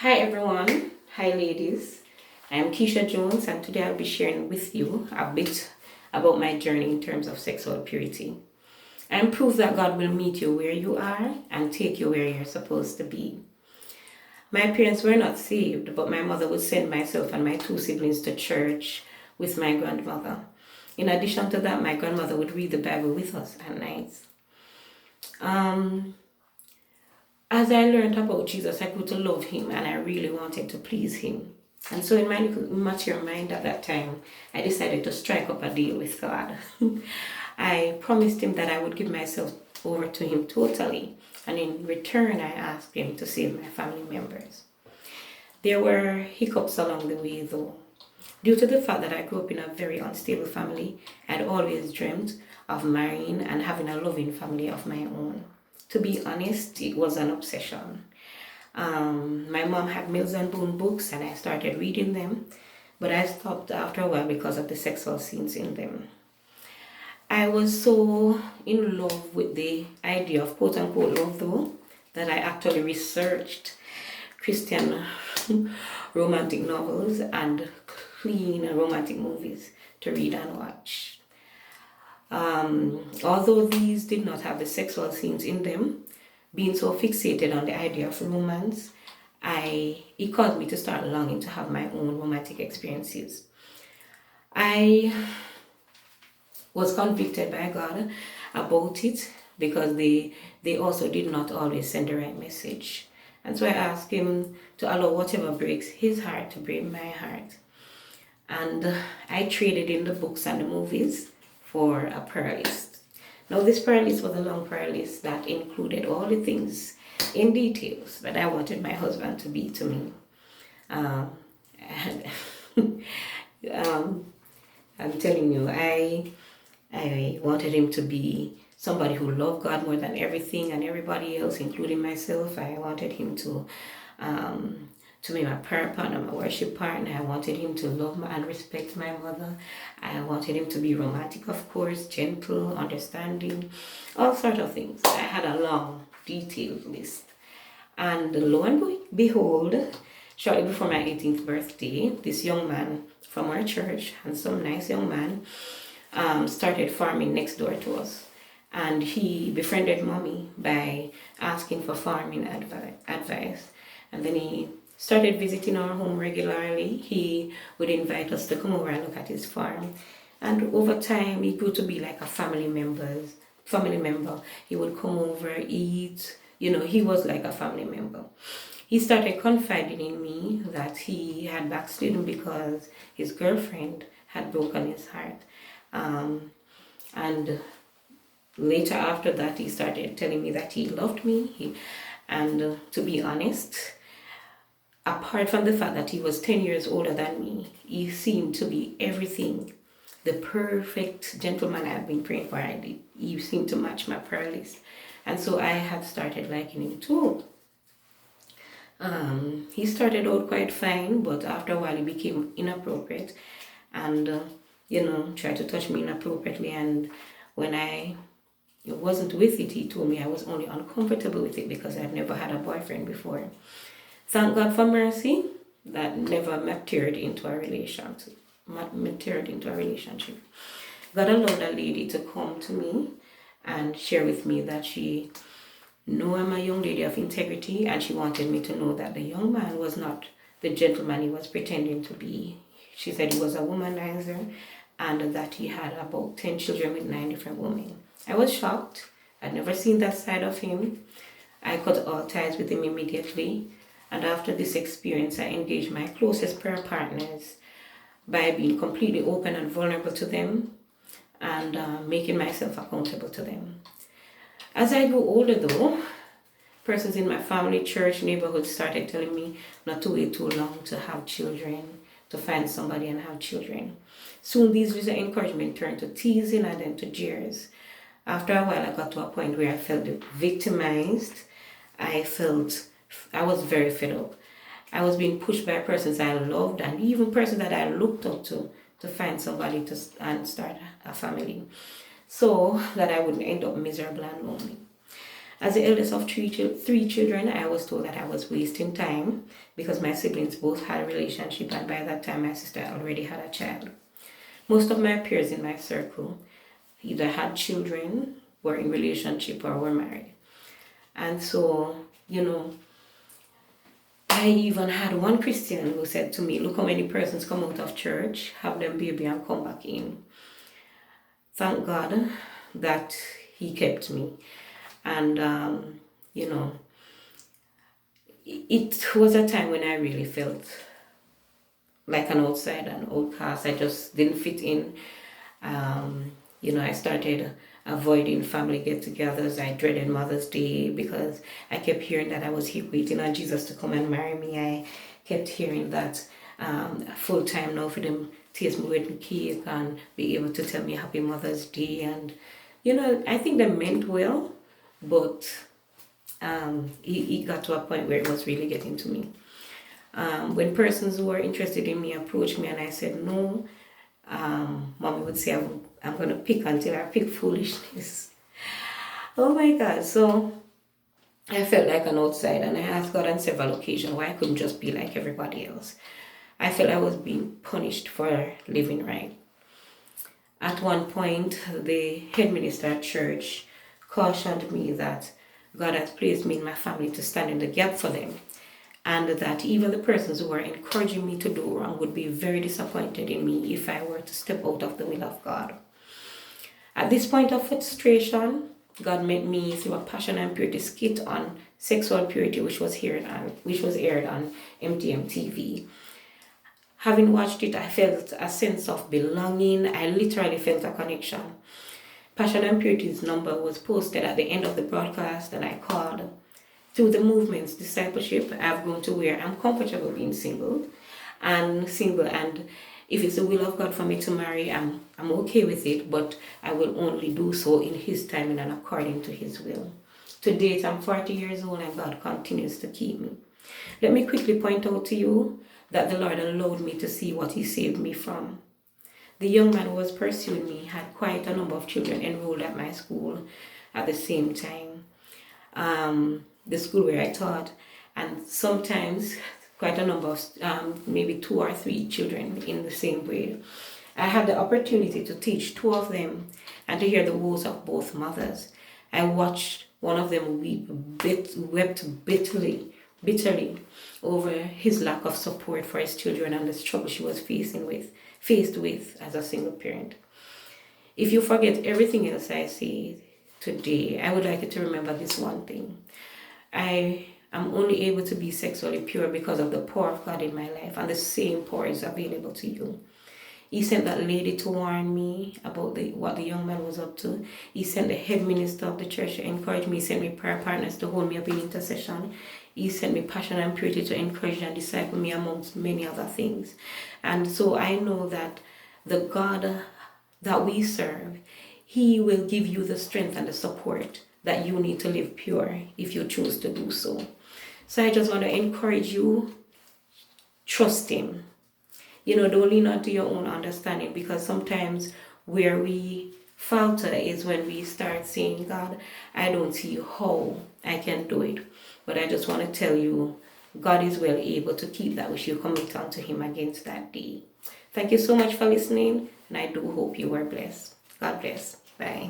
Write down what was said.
Hi everyone, hi ladies. I am Keisha Jones and today I'll be sharing with you a bit about my journey in terms of sexual purity. I'm proof that God will meet you where you are and take you where you're supposed to be. My parents were not saved, but my mother would send myself and my two siblings to church with my grandmother. In addition to that, my grandmother would read the Bible with us at night. As I learned about Jesus, I grew to love him and I really wanted to please him. And so, in my little immature mind at that time, I decided to strike up a deal with God. I promised him that I would give myself over to him totally, and in return, I asked him to save my family members. There were hiccups along the way, though. Due to the fact that I grew up in a very unstable family, I'd always dreamt of marrying and having a loving family of my own. To be honest, it was an obsession. My mom had Mills and Boone books and I started reading them, but I stopped after a while because of the sexual scenes in them. I was so in love with the idea of quote unquote love though, that I actually researched Christian romantic novels and clean romantic movies to read and watch. Although these did not have the sexual scenes in them, being so fixated on the idea of romance, it caused me to start longing to have my own romantic experiences. I was convicted by God about it because they also did not always send the right message. And so I asked him to allow whatever breaks his heart to break my heart. And I traded in the books and the movies for a prayer list. Now this prayer list was a long prayer list that included all the things in details that I wanted my husband to be to me. And, I'm telling you, I wanted him to be somebody who loved God more than everything and everybody else, including myself. I wanted him to be my prayer partner, my worship partner. I wanted him to love and respect my mother. I wanted him to be romantic, of course, gentle, understanding, all sorts of things. I had a long, detailed list. And lo and behold, shortly before my 18th birthday, this young man from our church, handsome, nice young man, started farming next door to us. And he befriended mommy by asking for farming advice. And then he started visiting our home regularly. He would invite us to come over and look at his farm. And over time, he grew to be like a family member. He would come over, eat. He was like a family member. He started confiding in me that he had backslidden because his girlfriend had broken his heart. And later after that, he started telling me that he loved me. To be honest, apart from the fact that he was 10 years older than me, he seemed to be everything. The perfect gentleman I had been praying for. He seemed to match my prayer list. And so I had started liking him too. He started out quite fine, but after a while he became inappropriate and, tried to touch me inappropriately. And when I wasn't with it, he told me I was only uncomfortable with it because I had never had a boyfriend before. Thank God for mercy that never matured into a relationship. God allowed a lady to come to me and share with me that she knew I'm a young lady of integrity and she wanted me to know that the young man was not the gentleman he was pretending to be. She said he was a womanizer and that he had about 10 children with 9 different women. I was shocked. I'd never seen that side of him. I cut all ties with him immediately. And after this experience, I engaged my closest prayer partners by being completely open and vulnerable to them and making myself accountable to them. As I grew older though, persons in my family, church, neighborhood started telling me not to wait too long to have children, to find somebody and have children. Soon these words of encouragement turned to teasing and then to jeers. After a while, I got to a point where I felt victimized. I was very fed up. I was being pushed by persons I loved and even persons that I looked up to find somebody and start a family so that I wouldn't end up miserable and lonely. As the eldest of three children, I was told that I was wasting time because my siblings both had a relationship, and by that time my sister already had a child. Most of my peers in my circle either had children, were in relationship, or were married. And so, I even had one Christian who said to me, look how many persons come out of church, have them baby and come back in. Thank God that he kept me. And, it was a time when I really felt like an outsider, an outcast. I just didn't fit in. I started avoiding family get-togethers. I dreaded Mother's Day because I kept hearing that I was here waiting on Jesus to come and marry me. I kept hearing that full time now for them taste my wedding cake and be able to tell me Happy Mother's Day. And, I think they meant well, but it got to a point where it was really getting to me. When persons who were interested in me approached me and I said no, Mommy would say I'm going to pick until I pick foolishness. Oh my God. So I felt like an outsider, and I asked God on several occasions why I couldn't just be like everybody else. I felt I was being punished for living right. At one point, the head minister at church cautioned me that God has placed me in my family to stand in the gap for them, and that even the persons who were encouraging me to do wrong would be very disappointed in me if I were to step out of the will of God. At this point of frustration, God met me through a Passion and Purity skit on sexual purity, which was aired on MTM TV. Having watched it, I felt a sense of belonging. I literally felt a connection. Passion and Purity's number was posted at the end of the broadcast, and I called. Through the movement's discipleship, I've grown to where I'm comfortable being single, and if it's the will of God for me to marry, I'm okay with it, but I will only do so in His timing and according to His will. To date, I'm 40 years old, and God continues to keep me. Let me quickly point out to you that the Lord allowed me to see what He saved me from. The young man who was pursuing me had quite a number of children enrolled at my school at the same time. The school where I taught, and sometimes quite a number of maybe 2 or 3 children in the same grade. I had the opportunity to teach 2 of them and to hear the woes of both mothers. I watched one of them wept bitterly over his lack of support for his children and the struggle she was faced with as a single parent. If you forget everything else I say today, I would like you to remember this one thing. I am only able to be sexually pure because of the power of God in my life, and the same power is available to you. He sent that lady to warn me about what the young man was up to. He sent the head minister of the church to encourage me. He sent me prayer partners to hold me up in intercession. He sent me Passion and Purity to encourage and disciple me, amongst many other things. And so I know that the God that we serve, He will give you the strength and the support that you need to live pure if you choose to do so. So I just want to encourage you, trust Him. Don't lean on to your own understanding, because sometimes where we falter is when we start saying, God, I don't see how I can do it. But I just want to tell you, God is well able to keep that which you commit unto Him against that day. Thank you so much for listening, and I do hope you were blessed. God bless. Bye.